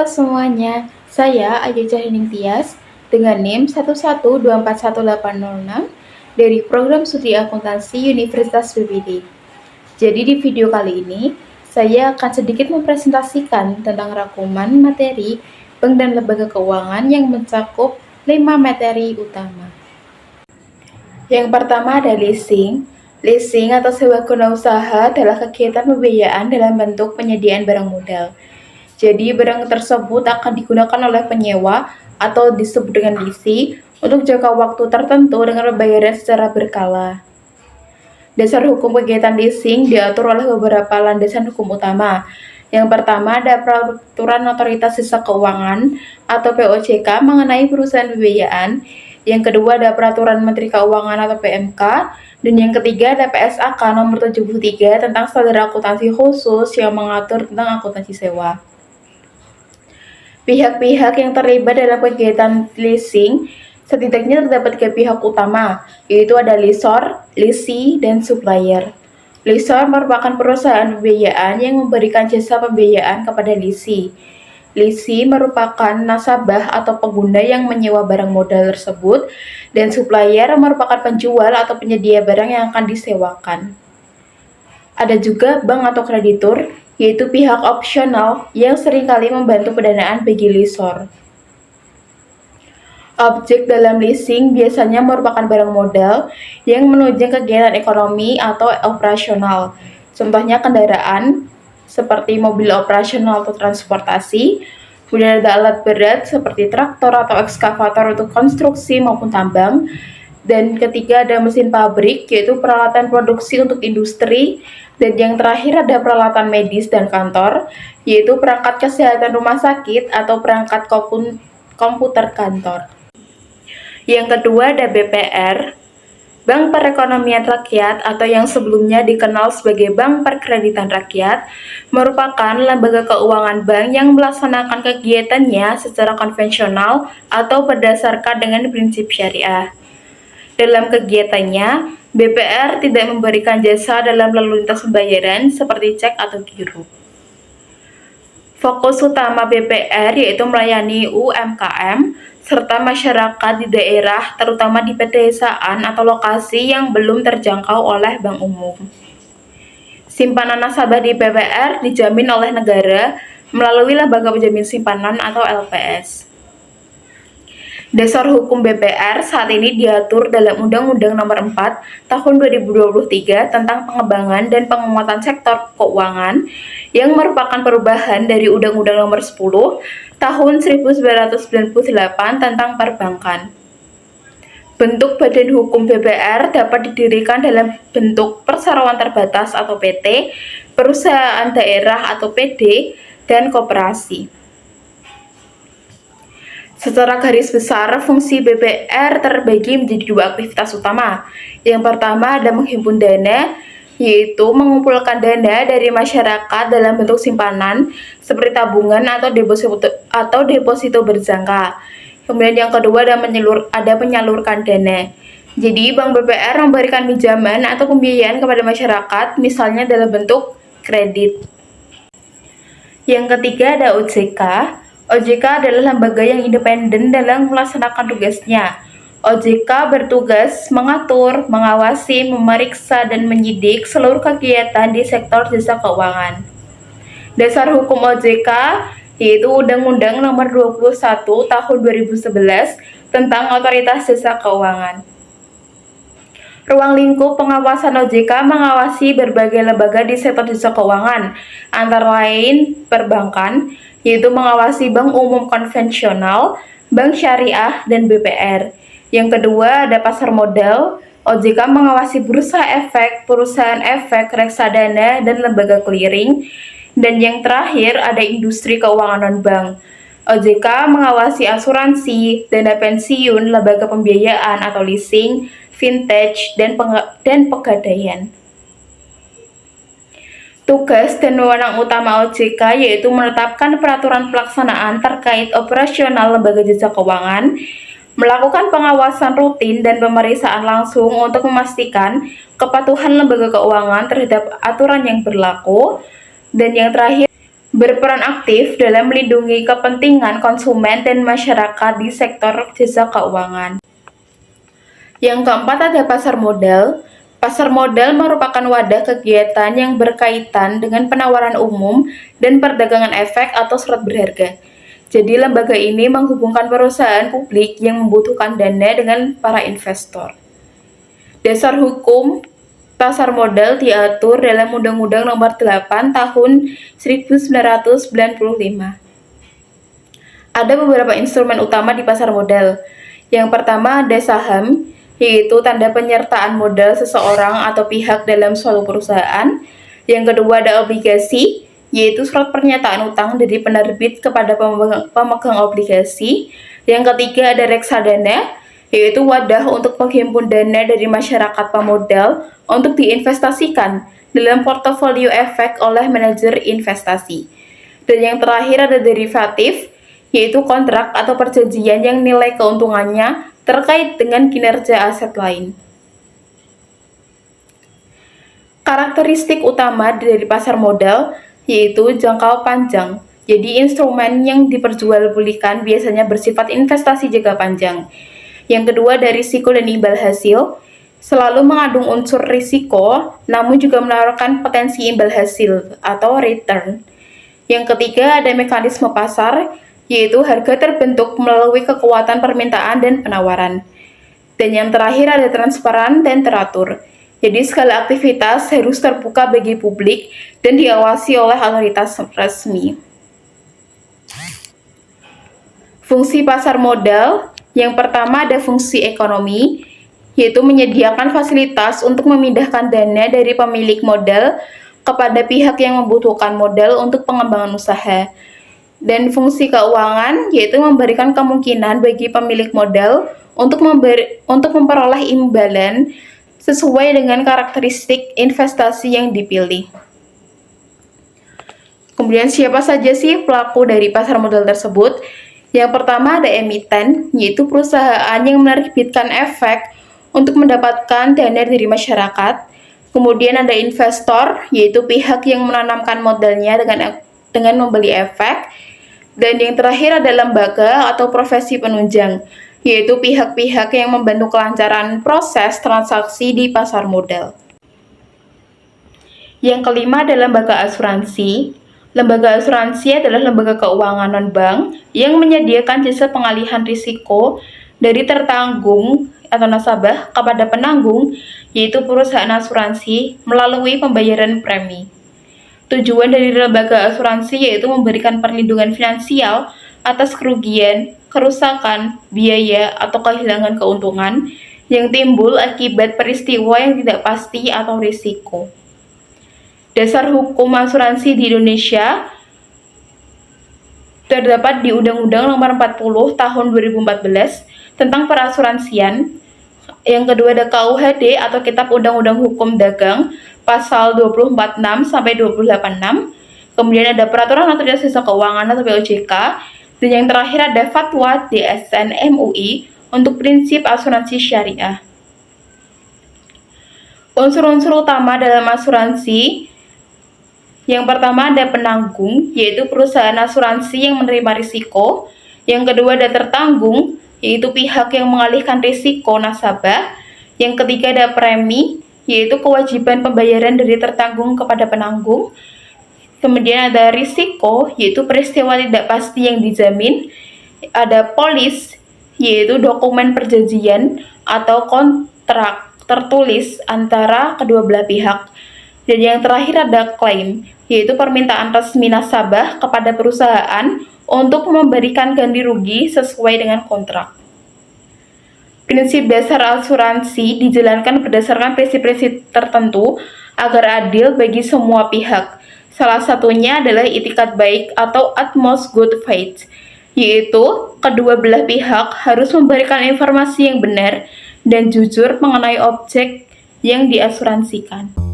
Halo semuanya, saya Aja Cahyning Tias dengan NIM 1124186 dari Program Studi Akuntansi Universitas PBD. Jadi di video kali ini, saya akan sedikit mempresentasikan tentang rangkuman materi bank dan lembaga keuangan yang mencakup 5 materi utama. Yang pertama ada leasing. Leasing atau sewa guna usaha adalah kegiatan pembiayaan dalam bentuk penyediaan barang modal. Jadi barang tersebut akan digunakan oleh penyewa atau disebut dengan leasing untuk jangka waktu tertentu dengan pembayaran secara berkala. Dasar hukum kegiatan leasing diatur oleh beberapa landasan hukum utama. Yang pertama ada Peraturan Otoritas Jasa Keuangan atau POJK mengenai perusahaan pembiayaan. Yang kedua ada Peraturan Menteri Keuangan atau PMK. Dan yang ketiga ada PSAK nomor 73 tentang standar akuntansi khusus yang mengatur tentang akuntansi sewa. Pihak-pihak yang terlibat dalam kegiatan leasing setidaknya terdapat 3 pihak utama, yaitu ada lessor, lessee, dan supplier. Lessor merupakan perusahaan pembiayaan yang memberikan jasa pembiayaan kepada lessee. Lessee merupakan nasabah atau pengguna yang menyewa barang modal tersebut, dan supplier merupakan penjual atau penyedia barang yang akan disewakan. Ada juga bank atau kreditur, yaitu pihak opsional yang seringkali membantu pendanaan bagi lessor. Objek dalam leasing biasanya merupakan barang modal yang menunjang kegiatan ekonomi atau operasional. Contohnya kendaraan, seperti mobil operasional atau transportasi. Kemudian ada alat berat seperti traktor atau ekskavator untuk konstruksi maupun tambang. Dan ketiga ada mesin pabrik, yaitu peralatan produksi untuk industri. Dan yang terakhir ada peralatan medis dan kantor, yaitu perangkat kesehatan rumah sakit atau perangkat komputer kantor. Yang kedua ada BPR, Bank Perekonomian Rakyat atau yang sebelumnya dikenal sebagai Bank Perkreditan Rakyat, merupakan lembaga keuangan bank yang melaksanakan kegiatannya secara konvensional atau berdasarkan dengan prinsip syariah. Dalam kegiatannya, BPR tidak memberikan jasa dalam lalu lintas pembayaran seperti cek atau giro. Fokus utama BPR yaitu melayani UMKM serta masyarakat di daerah, terutama di pedesaan atau lokasi yang belum terjangkau oleh bank umum. Simpanan nasabah di BPR dijamin oleh negara melalui lembaga penjamin simpanan atau LPS. Dasar hukum BPR saat ini diatur dalam Undang-Undang Nomor 4 Tahun 2023 tentang pengembangan dan penguatan sektor keuangan yang merupakan perubahan dari Undang-Undang Nomor 10 Tahun 1998 tentang perbankan. Bentuk badan hukum BPR dapat didirikan dalam bentuk perseroan terbatas atau PT, perusahaan daerah atau PD, dan koperasi. Secara garis besar, fungsi BPR terbagi menjadi 2 aktivitas utama. Yang pertama ada menghimpun dana, yaitu mengumpulkan dana dari masyarakat dalam bentuk simpanan seperti tabungan atau deposito berjangka. Kemudian yang kedua ada menyalurkan dana. Jadi Bank BPR memberikan pinjaman atau pembiayaan kepada masyarakat, misalnya dalam bentuk kredit. Yang ketiga ada OJK. OJK adalah lembaga yang independen dalam melaksanakan tugasnya. OJK bertugas mengatur, mengawasi, memeriksa, dan menyidik seluruh kegiatan di sektor jasa keuangan. Dasar hukum OJK yaitu Undang-Undang Nomor 21 Tahun 2011 tentang Otoritas Jasa Keuangan. Ruang lingkup pengawasan OJK mengawasi berbagai lembaga di sektor jasa keuangan, antara lain perbankan, yaitu mengawasi bank umum konvensional, bank syariah, dan BPR. Yang kedua ada pasar modal. OJK mengawasi bursa efek, perusahaan efek, reksadana, dan lembaga clearing. Dan yang terakhir ada industri keuangan non-bank. OJK mengawasi asuransi, dana pensiun, lembaga pembiayaan atau leasing, vintage, dan pegadaian. Tugas dan wewenang utama OJK yaitu menetapkan peraturan pelaksanaan terkait operasional lembaga jasa keuangan, melakukan pengawasan rutin dan pemeriksaan langsung untuk memastikan kepatuhan lembaga keuangan terhadap aturan yang berlaku, dan yang terakhir berperan aktif dalam melindungi kepentingan konsumen dan masyarakat di sektor jasa keuangan. Yang keempat ada pasar modal. Pasar modal merupakan wadah kegiatan yang berkaitan dengan penawaran umum dan perdagangan efek atau surat berharga. Jadi lembaga ini menghubungkan perusahaan publik yang membutuhkan dana dengan para investor. Dasar hukum pasar modal diatur dalam Undang-Undang Nomor 8 Tahun 1995. Ada beberapa instrumen utama di pasar modal. Yang pertama ada saham, yaitu tanda penyertaan modal seseorang atau pihak dalam suatu perusahaan. Yang kedua ada obligasi, yaitu surat pernyataan utang dari penerbit kepada pemegang obligasi. Yang ketiga ada reksadana, yaitu wadah untuk menghimpun dana dari masyarakat pemodal untuk diinvestasikan dalam portofolio efek oleh manajer investasi. Dan yang terakhir ada derivatif, yaitu kontrak atau perjanjian yang nilai keuntungannya terkait dengan kinerja aset lain. Karakteristik utama dari pasar modal yaitu jangkau panjang. Jadi instrumen yang diperjualbelikan biasanya bersifat investasi jangka panjang. Yang kedua dari risiko dan imbal hasil, selalu mengandung unsur risiko namun juga menawarkan potensi imbal hasil atau return. Yang ketiga ada mekanisme pasar, yaitu harga terbentuk melalui kekuatan permintaan dan penawaran. Dan yang terakhir ada transparan dan teratur. Jadi segala aktivitas harus terbuka bagi publik dan diawasi oleh otoritas resmi. Fungsi pasar modal, yang pertama ada fungsi ekonomi, yaitu menyediakan fasilitas untuk memindahkan dana dari pemilik modal kepada pihak yang membutuhkan modal untuk pengembangan usaha. Dan fungsi keuangan, yaitu memberikan kemungkinan bagi pemilik modal untuk memperoleh imbalan sesuai dengan karakteristik investasi yang dipilih. Kemudian siapa saja sih pelaku dari pasar modal tersebut? Yang pertama ada emiten, yaitu perusahaan yang menerbitkan efek untuk mendapatkan dana dari masyarakat. Kemudian ada investor, yaitu pihak yang menanamkan modalnya dengan membeli efek. Dan yang terakhir ada lembaga atau profesi penunjang, yaitu pihak-pihak yang membantu kelancaran proses transaksi di pasar modal. Yang kelima ada lembaga asuransi. Lembaga asuransi adalah lembaga keuangan non-bank yang menyediakan jasa pengalihan risiko dari tertanggung atau nasabah kepada penanggung, yaitu perusahaan asuransi melalui pembayaran premi. Tujuan dari lembaga asuransi yaitu memberikan perlindungan finansial atas kerugian, kerusakan, biaya, atau kehilangan keuntungan yang timbul akibat peristiwa yang tidak pasti atau risiko. Dasar hukum asuransi di Indonesia terdapat di Undang-Undang Nomor 40 Tahun 2014 tentang perasuransian. Yang kedua ada KUHD atau Kitab Undang-Undang Hukum Dagang pasal 246 sampai 286. Kemudian ada Peraturan Otoritas Jasa Keuangan atau POJK. Dan yang terakhir ada Fatwa DSN MUI untuk prinsip asuransi syariah. Unsur-unsur utama dalam asuransi, yang pertama ada penanggung, yaitu perusahaan asuransi yang menerima risiko. Yang kedua ada tertanggung, yaitu pihak yang mengalihkan risiko nasabah. Yang ketiga ada premi, yaitu kewajiban pembayaran dari tertanggung kepada penanggung. Kemudian ada risiko, yaitu peristiwa tidak pasti yang dijamin. Ada polis, yaitu dokumen perjanjian atau kontrak tertulis antara kedua belah pihak. Dan yang terakhir ada klaim, yaitu permintaan resmi nasabah kepada perusahaan untuk memberikan ganti rugi sesuai dengan kontrak. Prinsip dasar asuransi dijalankan berdasarkan prinsip-prinsip tertentu agar adil bagi semua pihak. Salah satunya adalah itikat baik atau utmost good faith, yaitu kedua belah pihak harus memberikan informasi yang benar dan jujur mengenai objek yang diasuransikan.